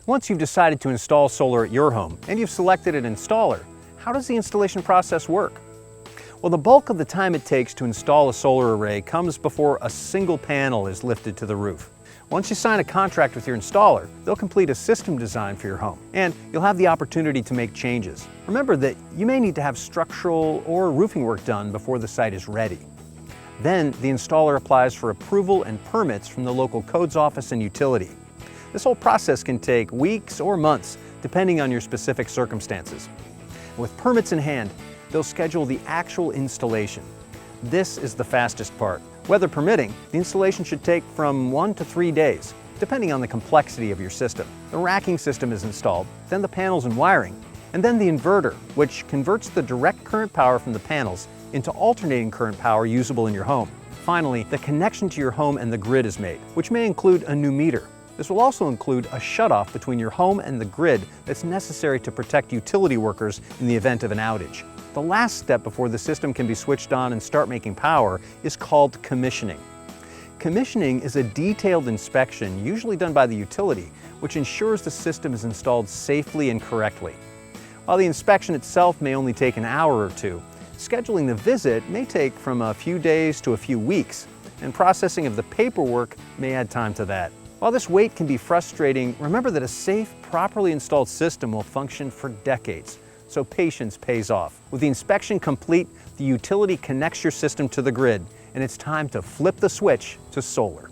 Once you've decided to install solar at your home and you've selected an installer, how does the installation process work? Well, the bulk of the time it takes to install a solar array comes before a single panel is lifted to the roof. Once you sign a contract with your installer, they'll complete a system design for your home, and you'll have the opportunity to make changes. Remember that you may need to have structural or roofing work done before the site is ready. Then the installer applies for approval and permits from the local codes office and utility. This whole process can take weeks or months, depending on your specific circumstances. With permits in hand, they'll schedule the actual installation. This is the fastest part. Weather permitting, the installation should take from 1 to 3 days, depending on the complexity of your system. The racking system is installed, then the panels and wiring, and then the inverter, which converts the direct current power from the panels into alternating current power usable in your home. Finally, the connection to your home and the grid is made, which may include a new meter. This will also include a shutoff between your home and the grid that's necessary to protect utility workers in the event of an outage. The last step before the system can be switched on and start making power is called commissioning. Commissioning is a detailed inspection, usually done by the utility, which ensures the system is installed safely and correctly. While the inspection itself may only take an hour or two, scheduling the visit may take from a few days to a few weeks, and processing of the paperwork may add time to that. While this wait can be frustrating, remember that a safe, properly installed system will function for decades, so patience pays off. With the inspection complete, the utility connects your system to the grid, and it's time to flip the switch to solar.